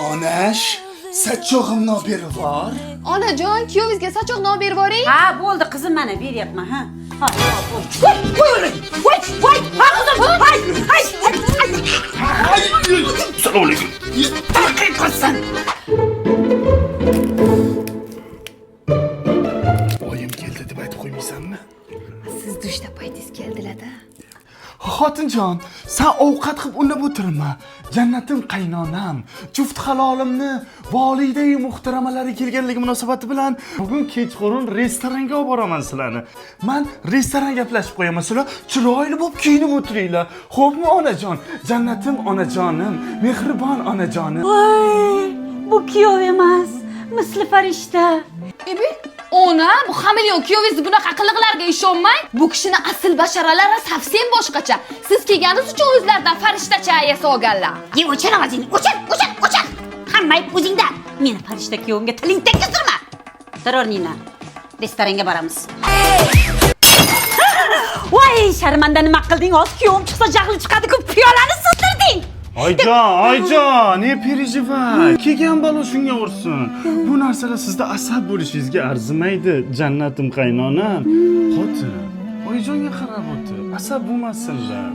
Onash, sachoqimni olib berib bor. Onajon, kuyovingizga sachoqni olib berib boring. Ha, bo'ldi qizim, mana beryapman, ha. Ha, qo'y. Voy, ha qizim, hay. Assalomu alaykum. Haqiqatsan. Oyim keldi deb aytib qo'ymaysanmi? Siz dushda paytingiz keldilar-da. Xotinjon, sen ovqat qilib unab o'tirma. Jannatim qaynonam, juft halolimni volidai muhtaramalari kelganligi munosabati bilan bugun kechqurun restoranga olib boraman sizlarni. Men restoran gaplashib qo'yaman, sizlar chiroyli bo'lib kiyinib o'tiringlar. Xo'pmi onajon? Jannatim onajonim, mehribon onajonim. Voy, bu kuyov emas, misli farishta. Ebi, ona, bu xameleon kuyovingiz bunaqa qiliqlarga ishonmang. Bu kishini asl basharalari safsen boshqacha. Siz kelganingiz uchun o'zlaridan farishtacha ayasa olganlar. Ye, o'chir ovozingni, o'chir. Hamma o'zingda. Meni farishta kuyovimga tiling tekkiztirma. Zaror Nina. Restoranga boramiz. Voy, sharmanda nima qilding? Oz kuyovim chiqsa jahli chiqadi-ku, piyolani sizdirding. Oyjon, ne perejivay. Kelgan balo shunga ursin. Bu narsalar sizda asab bo'lishingizga arzimaydi, jannatim qaynonam. Xotin, oyjonga qarab o'tir. Asab bo'lmasinlar.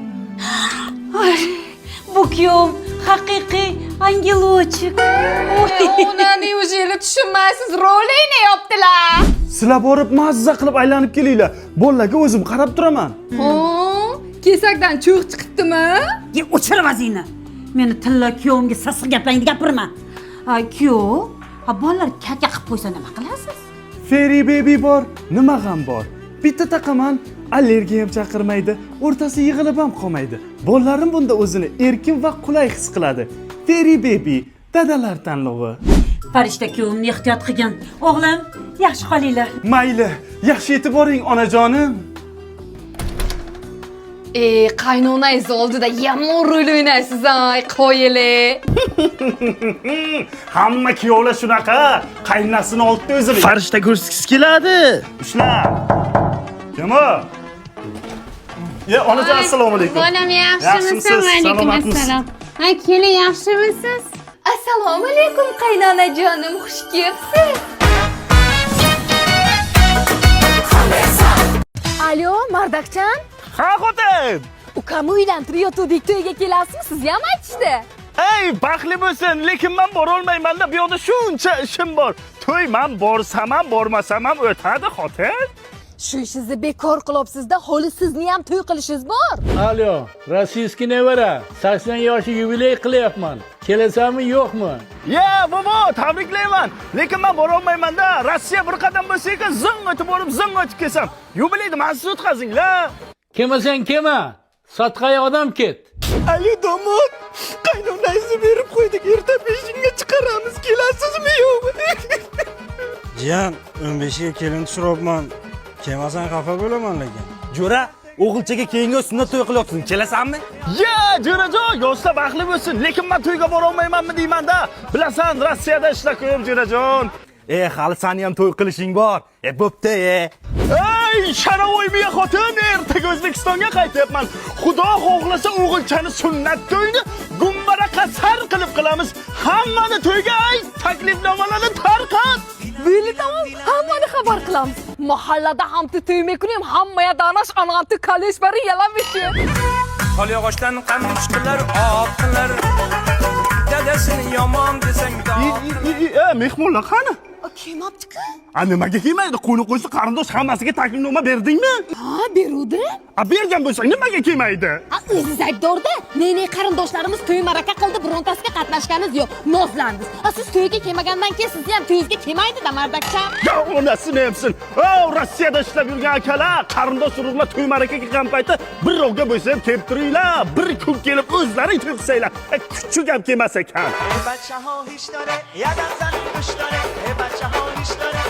Bu kuyov haqiqiy angelochik. Ona, neujeli tushunmaysiz, rol o'ynayaptilar. Sizlar borib mazza qilib aylanib kelinglar. Bolalarga o'zim qarab turaman. Kesakdan cho'g' chiqibdimi? Ye, o'chir ovozingni. Meni tilla kuyovimga sassiq gaplarni gapirma. Ha, kuyov, bolalar kaka qilib qo'ysa nima qilasiz? Fairy baby bor, nima ham bor. Bitta taqaman, allergiya ham chaqirmaydi, o'rtasi yig'ilib ham qolmaydi. Bolalarim bunda o'zini erkin va qulay his qiladi. Fairy baby, dadalar tanlovi. Farishta kuyovimni ehtiyot qilgin. O'g'lim, yaxshi qolinglar. Mayli, yaxshi yetib boring onajonim. Qaynonangiz oldida yomon rol o'ynaysiz, ay, qo'yili. Hamma kuyovlar shunaqa, qaynasini oldida o'zini farishta ko'rsatgisi keladi. Ushla. Kim o? Ya, onajon assalomu alaykum. Bolam yaxshimisiz? Alaykum assalom. Ha, keling, yaxshimisiz? Assalomu alaykum qaynonajonim, xush kelibsiz. Alo, Mardaqchan? Ha, xotin. Ukam uylantirayotgandik, to'yga kelasizmi? Siz ham aytishdi. Ey, baxtli bo'lsin, lekin men bora olmayman-da, bu yoqda shuncha ishim bor. To'y men borsam ham, bormasam ham o'tadi, xotin. Shu ishingizni bekor qilyapsiz-da, holi sizni ham to'y qilishingiz bor. Alo, rossiyskiy nevara, 80 yoshi yubiley qilyapman. Kelasanmi, yo'qmi? Ya, bobo, tabriklayman. Lekin men bora olmayman-da. Rossiya bir qadam bo'lsa-ku, zing o'tib borib, zing o'tib kelsam. Yubileyni mensiz o'tkazinglar. Kelmasang kelma. Sotqay odam ket. Ali domod, qaynonangizni berib qo'ydik. Erta peshinga chiqaramiz. Kelasizmi, yo'qmi? Jiyan, 15ga kelin tushiryapman. Kelmasan xafa bo'laman lekin. Jo'ra, o'g'ilchaga keyingi sunnat to'y qilyapsan. Kelasanmi? Ya, jo'rajon, yoshlar baxtli bo'lsin. Lekin men to'yga bora olmaymanmi deyman-da. Bilasan, Rossiyada ishlab ko'p, jo'rajon. Hali seni ham to'y qilishing bor. Bo'pti, Ey, Sharovoy miya xotin, ertaga O'zbekistonga qaytyapman. Xudo xohlasa o'g'ilchani sunnat to'yini gumbara qasar qilib qilamiz. Hammani to'yga ayt, taklifnomalarni tarqat. Bo'ldi, tamom, hammani xabar qilamiz. Mahallada hamti to'ymay kunim, hammaga danash anati kalish bari yalamishi. Qol yog'ochdan qamish qilar, otqilar. Dadasini yomon desang Mehmonlar qani? Kelmabdi-ku. Nimaga kelmaydi? Qo'ni qo'ysa qarindosh hammasiga taklifnoma berdingmi? Ha, beruvdi. Bergan bo'lsang nimaga kelmaydi? O'zingiz aybdorda. Ne qarindoshlarimiz to'y maraka qildi, birontasiga qatnashganingiz yo'q. Nozlandingiz. Siz to'yga kelmagandan keyin sizni ham to'yingizga kelmaydi-da, Mardakcha. Ya, onasini hamsin. Rossiyada ishlab yurgan akalar, qarindosh urug'lar to'y maraka kelgan paytda bir rovga bo'lsa ham kelib turinglar. Bir kun kelib o'zlaring to'y qilsanglar. Kuchuk ham kelmas ekan. بچه ها هیچ داره یادم زن خوش داره بچه ها هیچ داره